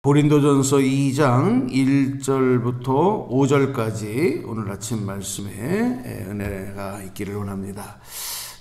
고린도전서 2장 1절부터 5절까지 오늘 아침 말씀에 은혜가 있기를 원합니다.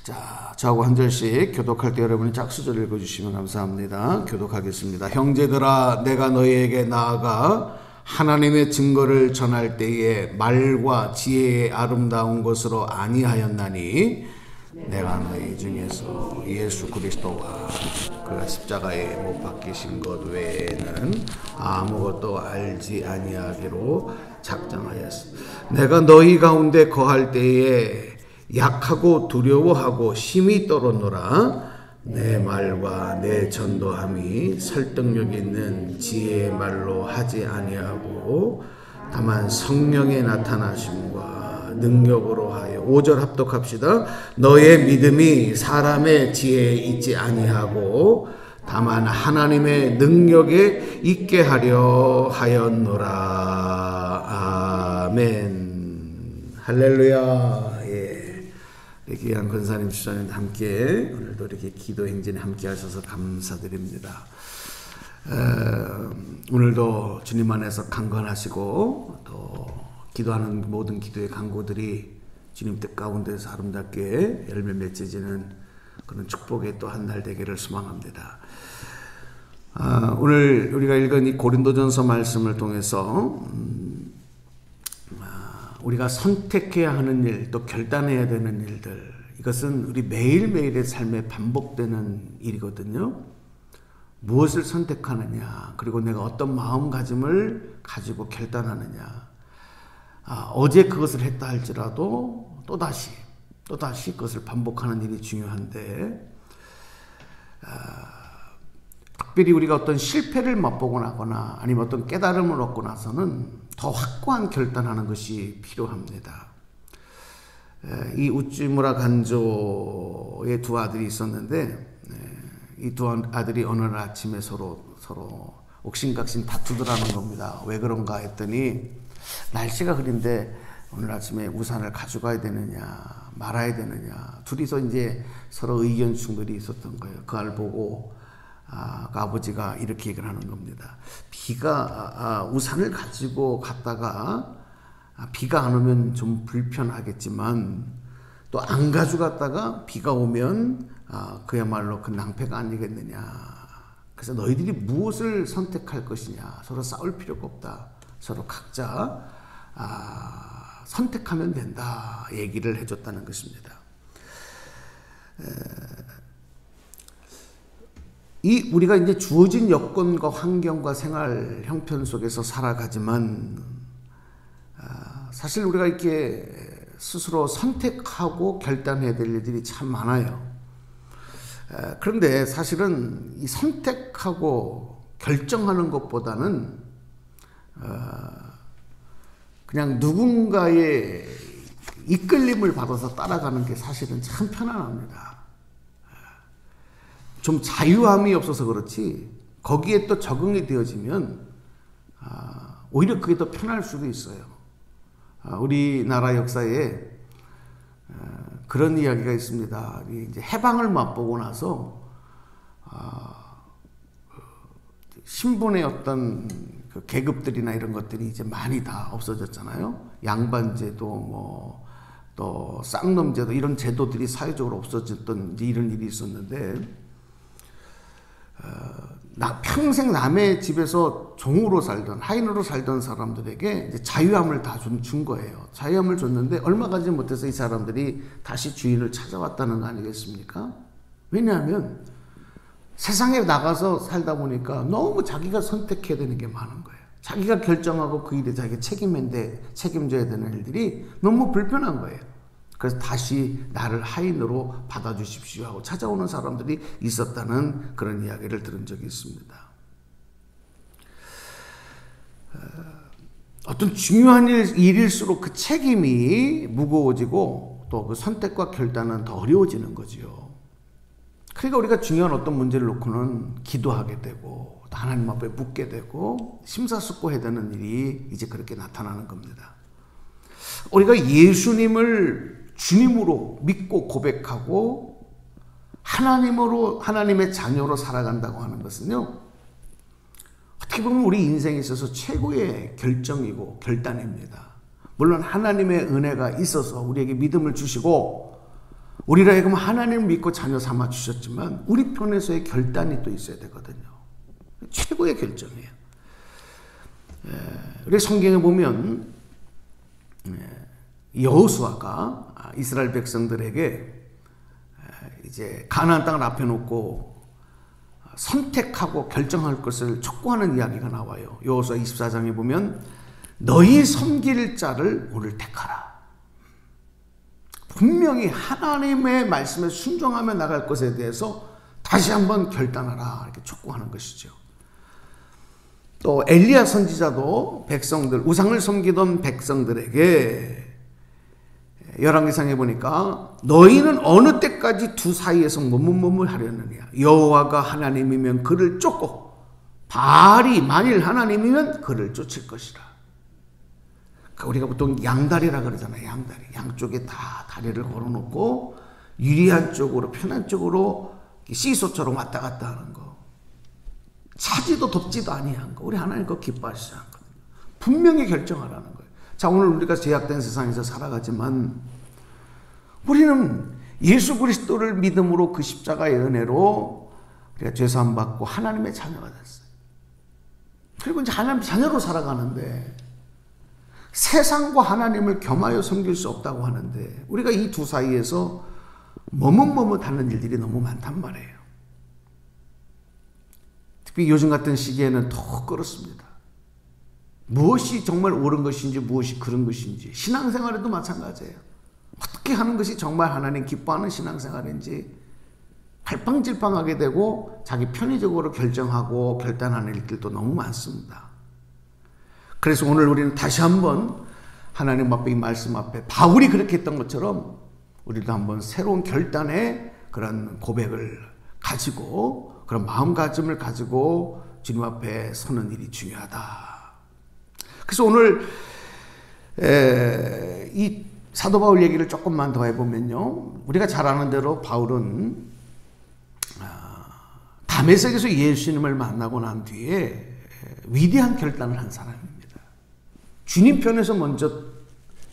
자, 저하고 한 절씩 교독할 때 여러분이 짝수절 읽어주시면 감사합니다. 교독하겠습니다. 형제들아, 내가 너희에게 나아가 하나님의 증거를 전할 때에 말과 지혜의 아름다운 것으로 아니하였나니 내가 너희 중에서 예수 그리스도와 그가 십자가에 못 박히신 것 외에는 아무것도 알지 아니하기로 작정하였어. 내가 너희 가운데 거할 때에 약하고 두려워하고 심히 떨었노라. 내 말과 내 전도함이 설득력 있는 지혜의 말로 하지 아니하고 다만 성령의 나타나심과 능력으로 하여 5절 합독합시다. 너의 믿음이 사람의 지혜에 있지 아니하고 다만 하나님의 능력에 있게 하려 하였노라. 아멘. 할렐루야. 예. 귀한 권사님, 주사님 함께 오늘도 이렇게 기도 행진에 함께 하셔서 감사드립니다. 오늘도 주님 안에서 강건하시고 또 기도하는 모든 기도의 간구들이 주님 뜻 가운데서 아름답게 열매 맺어지는 그런 축복의 또 한 날 되기를 소망합니다. 오늘 우리가 읽은 이 고린도전서 말씀을 통해서 우리가 선택해야 하는 일, 또 결단해야 되는 일들, 이것은 우리 매일매일의 삶에 반복되는 일이거든요. 무엇을 선택하느냐, 그리고 내가 어떤 마음가짐을 가지고 결단하느냐. 어제 그것을 했다 할지라도 또다시 그것을 반복하는 일이 중요한데, 특별히 우리가 어떤 실패를 맛보고 나거나 아니면 어떤 깨달음을 얻고 나서는 더 확고한 결단하는 것이 필요합니다. 이 우찌무라 간조의 두 아들이 있었는데, 이 두 아들이 어느 날 아침에 서로 옥신각신 다투더라는 겁니다. 왜 그런가 했더니 날씨가 흐린데 오늘 아침에 우산을 가져가야 되느냐 말아야 되느냐, 둘이서 이제 서로 의견 충돌이 있었던 거예요. 그걸 보고 그 아버지가 이렇게 얘기를 하는 겁니다. 우산을 가지고 갔다가 비가 안 오면 좀 불편하겠지만 또 안 가져갔다가 비가 오면 그야말로 그 낭패가 아니겠느냐. 그래서 너희들이 무엇을 선택할 것이냐, 서로 싸울 필요가 없다. 서로 각자 선택하면 된다 얘기를 해줬다는 것입니다. 우리가 이제 주어진 여건과 환경과 생활 형편 속에서 살아가지만 사실 우리가 이렇게 스스로 선택하고 결단해야 될 일들이 참 많아요. 그런데 사실은 이 선택하고 결정하는 것보다는 그냥 누군가의 이끌림을 받아서 따라가는 게 사실은 참 편안합니다. 좀 자유함이 없어서 그렇지 거기에 또 적응이 되어지면 오히려 그게 더 편할 수도 있어요. 우리나라 역사에 그런 이야기가 있습니다. 이제 해방을 맛보고 나서 신분의 어떤 그 계급들이나 이런 것들이 이제 많이 다 없어졌잖아요. 양반제도 또 쌍놈제도 이런 제도들이 사회적으로 없어졌던 이제 이런 일이 있었는데, 평생 남의 집에서 종으로 살던 하인으로 살던 사람들에게 이제 자유함을 다 준 거예요. 자유함을 줬는데 얼마 가지 못해서 이 사람들이 다시 주인을 찾아왔다는 거 아니겠습니까? 왜냐하면 세상에 나가서 살다 보니까 너무 자기가 선택해야 되는 게 많은 거예요. 자기가 결정하고 그 일에 자기가 책임져야 되는 일들이 너무 불편한 거예요. 그래서 다시 나를 하인으로 받아주십시오 하고 찾아오는 사람들이 있었다는 그런 이야기를 들은 적이 있습니다. 어떤 중요한 일일수록 그 책임이 무거워지고 또 그 선택과 결단은 더 어려워지는 거죠. 그러니까 우리가 중요한 어떤 문제를 놓고는 기도하게 되고 또 하나님 앞에 묻게 되고 심사숙고해야 되는 일이 이제 그렇게 나타나는 겁니다. 우리가 예수님을 주님으로 믿고 고백하고 하나님의 자녀로 살아간다고 하는 것은요, 어떻게 보면 우리 인생에 있어서 최고의 결정이고 결단입니다. 물론 하나님의 은혜가 있어서 우리에게 믿음을 주시고 우리라 하여금 하나님을 믿고 자녀 삼아 주셨지만 우리 편에서의 결단이 또 있어야 되거든요. 최고의 결정이에요. 우리 성경에 보면 여호수아가 이스라엘 백성들에게 이제 가나안 땅을 앞에 놓고 선택하고 결정할 것을 촉구하는 이야기가 나와요. 여호수아 24장에 보면 너희 섬길 자를 오늘 택하라. 분명히 하나님의 말씀에 순종하며 나갈 것에 대해서 다시 한번 결단하라 이렇게 촉구하는 것이죠. 또 엘리야 선지자도 백성들, 우상을 섬기던 백성들에게 열왕기상에 보니까 너희는 어느 때까지 두 사이에서 머뭇머뭇 하려느냐. 여호와가 하나님이면 그를 쫓고 바알이 만일 하나님이면 그를 쫓을 것이라. 우리가 보통 양다리라 그러잖아요. 양다리. 양쪽에 다 다리를 걸어놓고 유리한 쪽으로 편한 쪽으로 시소처럼 왔다 갔다 하는 거. 차지도 덥지도 아니한 거. 우리 하나님 그거 기뻐하시지 않거든요. 분명히 결정하라는 거예요. 자, 오늘 우리가 제약된 세상에서 살아가지만 우리는 예수 그리스도를 믿음으로 그 십자가의 은혜로 우리가 죄사함 받고 하나님의 자녀가 됐어요. 그리고 이제 하나님 자녀로 살아가는데 세상과 하나님을 겸하여 섬길 수 없다고 하는데 우리가 이 두 사이에서 머뭇머뭇하는 일들이 너무 많단 말이에요. 특히 요즘 같은 시기에는 더 그렇습니다. 무엇이 정말 옳은 것인지 무엇이 그른 것인지 신앙생활에도 마찬가지예요. 어떻게 하는 것이 정말 하나님 기뻐하는 신앙생활인지 갈팡질팡하게 되고 자기 편의적으로 결정하고 결단하는 일들도 너무 많습니다. 그래서 오늘 우리는 다시 한번 하나님 앞에 이 말씀 앞에 바울이 그렇게 했던 것처럼 우리도 한번 새로운 결단의 그런 고백을 가지고 그런 마음가짐을 가지고 주님 앞에 서는 일이 중요하다. 그래서 오늘 이 사도 바울 얘기를 조금만 더 해보면요. 우리가 잘 아는 대로 바울은 다메섹에서 예수님을 만나고 난 뒤에 위대한 결단을 한 사람입니다. 주님 편에서 먼저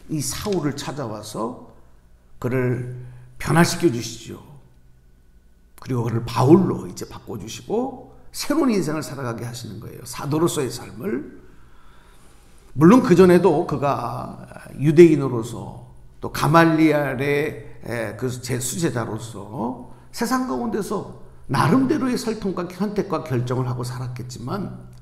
이 사울을 찾아와서 그를 변화시켜 주시죠. 그리고 그를 바울로 이제 바꿔주시고 새로운 인생을 살아가게 하시는 거예요. 사도로서의 삶을. 물론 그전에도 그가 유대인으로서 또 가말리엘의 그 제 수제자로서 세상 가운데서 나름대로의 설통과 선택과 결정을 하고 살았겠지만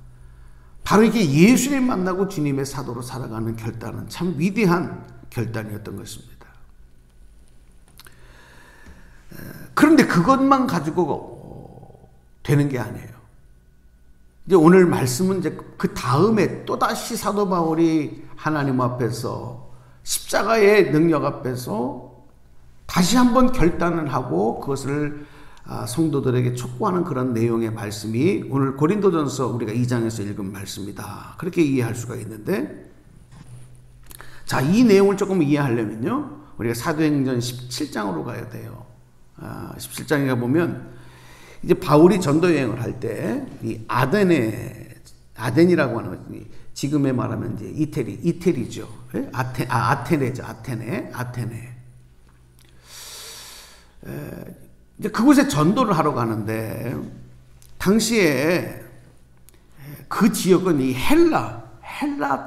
바로 이게 예수님 만나고 주님의 사도로 살아가는 결단은 참 위대한 결단이었던 것입니다. 그런데 그것만 가지고 되는 게 아니에요. 이제 오늘 말씀은 이제 그 다음에 또다시 사도 바울이 하나님 앞에서 십자가의 능력 앞에서 다시 한번 결단을 하고 그것을 성도들에게 촉구하는 그런 내용의 말씀이 오늘 고린도전서 우리가 2장에서 읽은 말씀이다. 그렇게 이해할 수가 있는데, 자, 이 내용을 조금 이해하려면요 우리가 사도행전 17장으로 가야 돼요. 17장에 가보면 이제 바울이 전도 여행을 할 때 이 아덴이라고 하는 지금의 말하면 이제 이태리죠. 아테네죠. 아테네. 이제 그곳에 전도를 하러 가는데 당시에 그 지역은 이 헬라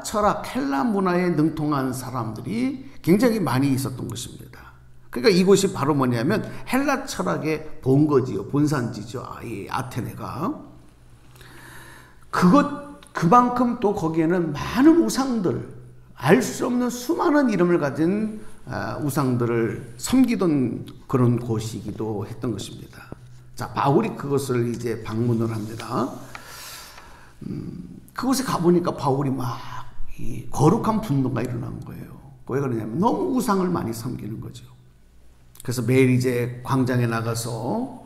철학, 헬라 문화에 능통한 사람들이 굉장히 많이 있었던 것입니다. 그러니까 이곳이 바로 뭐냐면 헬라 철학의 본거지요, 본산지죠. 이 아테네가. 그만큼 또 거기에는 많은 우상들, 알 수 없는 수많은 이름을 가진 우상들을 섬기던 그런 곳이기도 했던 것입니다. 자, 바울이 그것을 이제 방문을 합니다. 그곳에 가보니까 바울이 막 이 거룩한 분노가 일어난 거예요. 왜 그러냐면 너무 우상을 많이 섬기는 거죠. 그래서 매일 이제 광장에 나가서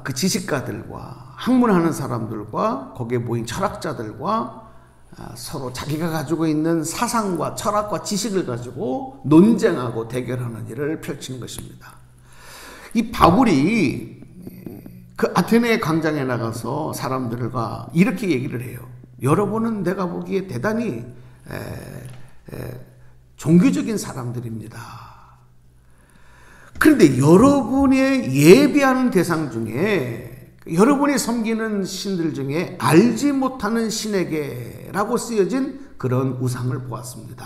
그 지식가들과 학문하는 사람들과 거기에 모인 철학자들과 서로 자기가 가지고 있는 사상과 철학과 지식을 가지고 논쟁하고 대결하는 일을 펼치는 것입니다. 이 바울이 그 아테네 광장에 나가서 사람들과 이렇게 얘기를 해요. 여러분은 내가 보기에 대단히 종교적인 사람들입니다. 그런데 여러분의 예배하는 대상 중에, 여러분이 섬기는 신들 중에 알지 못하는 신에게라고 쓰여진 그런 우상을 보았습니다.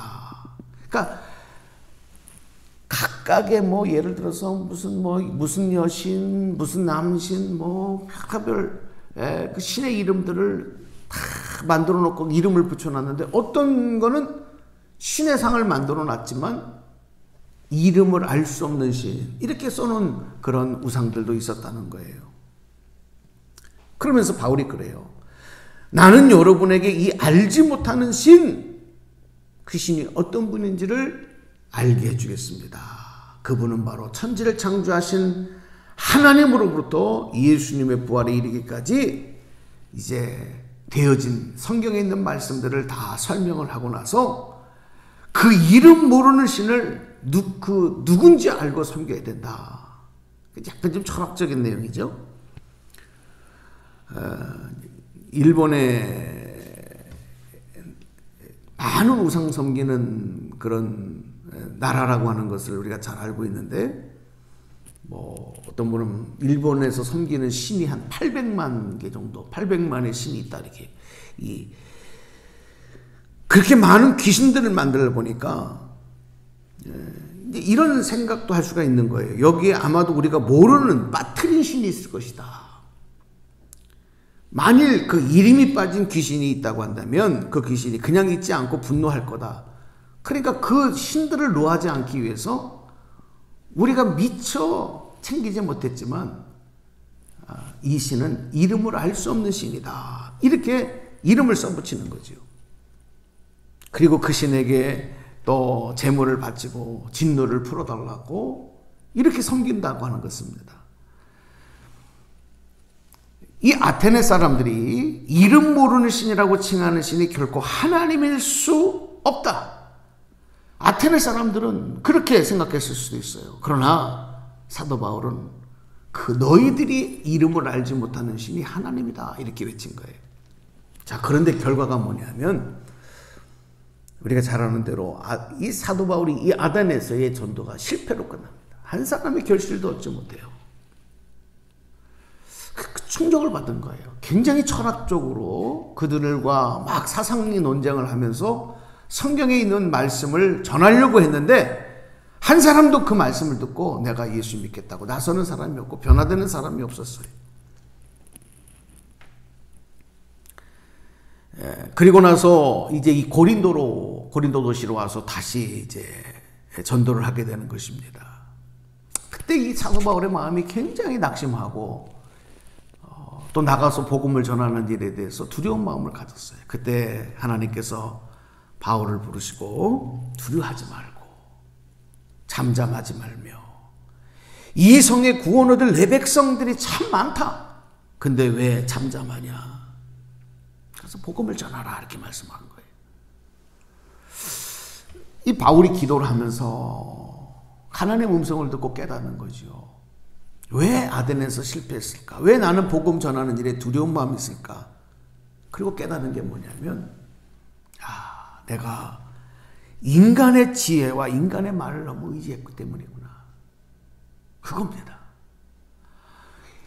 그러니까 각각의 뭐 예를 들어서 무슨 여신, 무슨 남신, 별별 그 신의 이름들을 다 만들어 놓고 이름을 붙여놨는데, 어떤 거는 신의 상을 만들어 놨지만 이름을 알 수 없는 신, 이렇게 써놓은 그런 우상들도 있었다는 거예요. 그러면서 바울이 그래요. 나는 여러분에게 이 알지 못하는 신, 그 신이 어떤 분인지를 알게 해주겠습니다. 그분은 바로 천지를 창조하신 하나님으로부터 예수님의 부활에 이르기까지 이제 되어진 성경에 있는 말씀들을 다 설명을 하고 나서 그 이름 모르는 신을 누군지 알고 섬겨야 된다. 약간 좀 철학적인 내용이죠. 일본에 많은 우상 섬기는 그런 나라라고 하는 것을 우리가 잘 알고 있는데, 어떤 분은 일본에서 섬기는 신이 한 800만 개 정도, 800만의 신이 있다, 이렇게. 그렇게 많은 귀신들을 만들어 보니까 이런 생각도 할 수가 있는 거예요. 여기에 아마도 우리가 모르는 빠뜨린 신이 있을 것이다. 만일 그 이름이 빠진 귀신이 있다고 한다면 그 귀신이 그냥 있지 않고 분노할 거다. 그러니까 그 신들을 노하지 않기 위해서 우리가 미처 챙기지 못했지만 이 신은 이름을 알 수 없는 신이다. 이렇게 이름을 써붙이는 거죠. 그리고 그 신에게 또 제물을 바치고 진노를 풀어달라고 이렇게 섬긴다고 하는 것입니다. 이 아테네 사람들이 이름 모르는 신이라고 칭하는 신이 결코 하나님일 수 없다. 아테네 사람들은 그렇게 생각했을 수도 있어요. 그러나 사도 바울은 그 너희들이 이름을 알지 못하는 신이 하나님이다, 이렇게 외친 거예요. 자, 그런데 결과가 뭐냐면 우리가 잘 아는 대로 이 사도 바울이 이 아테네에서의 전도가 실패로 끝납니다. 한 사람의 결실도 얻지 못해요. 그 충격을 받은 거예요. 굉장히 철학적으로 그들과 막 사상리 논쟁을 하면서 성경에 있는 말씀을 전하려고 했는데 한 사람도 그 말씀을 듣고 내가 예수 믿겠다고 나서는 사람이 없고 변화되는 사람이 없었어요. 그리고 나서 이제 이 고린도 도시로 와서 다시 이제 전도를 하게 되는 것입니다. 그때 이 사도 바울의 마음이 굉장히 낙심하고 또 나가서 복음을 전하는 일에 대해서 두려운 마음을 가졌어요. 그때 하나님께서 바울을 부르시고 두려워하지 말고 잠잠하지 말며 이 성의 구원 얻을 내 백성들이 참 많다. 근데 왜 잠잠하냐? 그래서 복음을 전하라, 이렇게 말씀한 거예요. 이 바울이 기도를 하면서 하나님의 음성을 듣고 깨닫는 거죠. 왜 아테네에서 실패했을까? 왜 나는 복음 전하는 일에 두려운 마음이 있을까? 그리고 깨닫는 게 뭐냐면 내가 인간의 지혜와 인간의 말을 너무 의지했기 때문이구나. 그겁니다.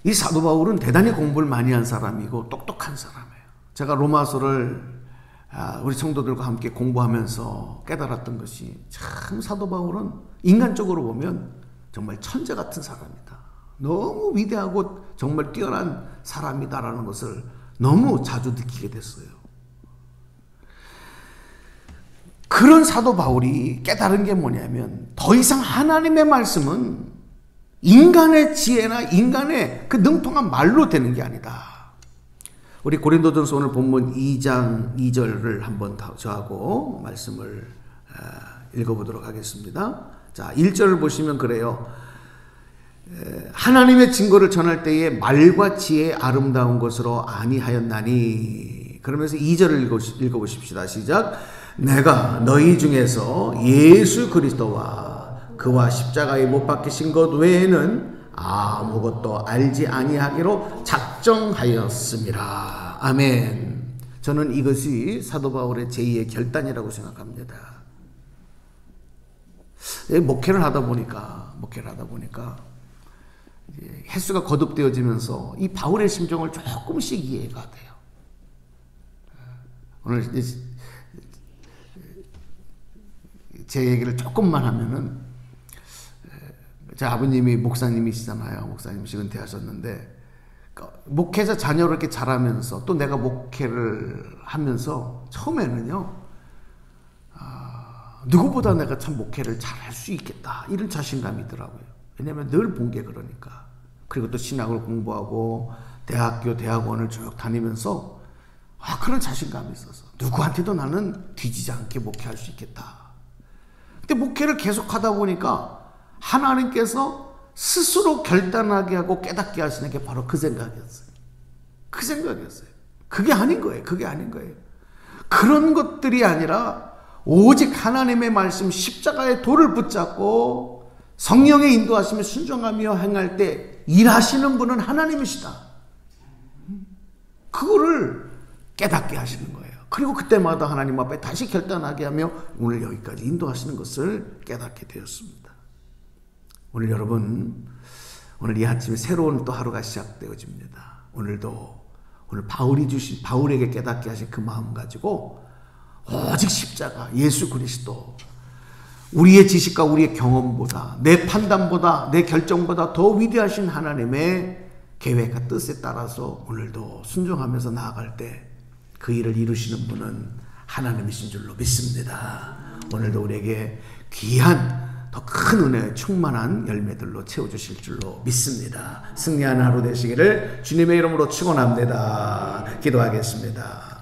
이 사도 바울은 대단히 공부를 많이 한 사람이고 똑똑한 사람이에요. 제가 로마서를 우리 성도들과 함께 공부하면서 깨달았던 것이 참 사도 바울은 인간적으로 보면 정말 천재 같은 사람이다. 너무 위대하고 정말 뛰어난 사람이다라는 것을 너무 자주 느끼게 됐어요. 그런 사도 바울이 깨달은 게 뭐냐면 더 이상 하나님의 말씀은 인간의 지혜나 인간의 그 능통한 말로 되는 게 아니다. 우리 고린도전서 오늘 본문 2장 2절을 한번 저하고 말씀을 읽어보도록 하겠습니다. 자, 1절을 보시면 그래요. 하나님의 증거를 전할 때에 말과 지혜의 아름다운 것으로 아니하였나니. 그러면서 2절을 읽어보십시다. 시작. 내가 너희 중에서 예수 그리스도와 그와 십자가에 못 박히신 것 외에는 아무것도 알지 아니하기로 작정하였습니다. 아멘. 저는 이것이 사도 바울의 제2의 결단이라고 생각합니다. 목회를 하다 보니까 횟수가 거듭되어지면서 이 바울의 심정을 조금씩 이해가 돼요. 오늘 제 얘기를 조금만 하면은, 제 아버님이 목사님이시잖아요. 목사님이시 은퇴하셨는데, 목회자 자녀를 이렇게 자라면서 또 내가 목회를 하면서 처음에는요, 누구보다 내가 참 목회를 잘할 수 있겠다, 이런 자신감이 있더라고요. 왜냐하면 늘 본 게 그러니까. 그리고 또 신학을 공부하고 대학교, 대학원을 쭉 다니면서 그런 자신감이 있어서 누구한테도 나는 뒤지지 않게 목회할 수 있겠다. 근데 목회를 계속 하다 보니까 하나님께서 스스로 결단하게 하고 깨닫게 하시는 게 바로 그 생각이었어요. 그 생각이었어요. 그게 아닌 거예요. 그런 것들이 아니라 오직 하나님의 말씀, 십자가의 도를 붙잡고 성령의 인도하심에 순종하며 행할 때 일하시는 분은 하나님이시다. 그거를 깨닫게 하시는 거예요. 그리고 그때마다 하나님 앞에 다시 결단하게 하며 오늘 여기까지 인도하시는 것을 깨닫게 되었습니다. 오늘 여러분, 오늘 이 아침에 새로운 또 하루가 시작되어집니다. 오늘 바울에게 깨닫게 하신 그 마음 가지고 오직 십자가, 예수 그리스도, 우리의 지식과 우리의 경험보다, 내 판단보다, 내 결정보다 더 위대하신 하나님의 계획과 뜻에 따라서 오늘도 순종하면서 나아갈 때 그 일을 이루시는 분은 하나님이신 줄로 믿습니다. 오늘도 우리에게 귀한 더 큰 은혜, 충만한 열매들로 채워주실 줄로 믿습니다. 승리하는 하루 되시기를 주님의 이름으로 축원합니다. 기도하겠습니다.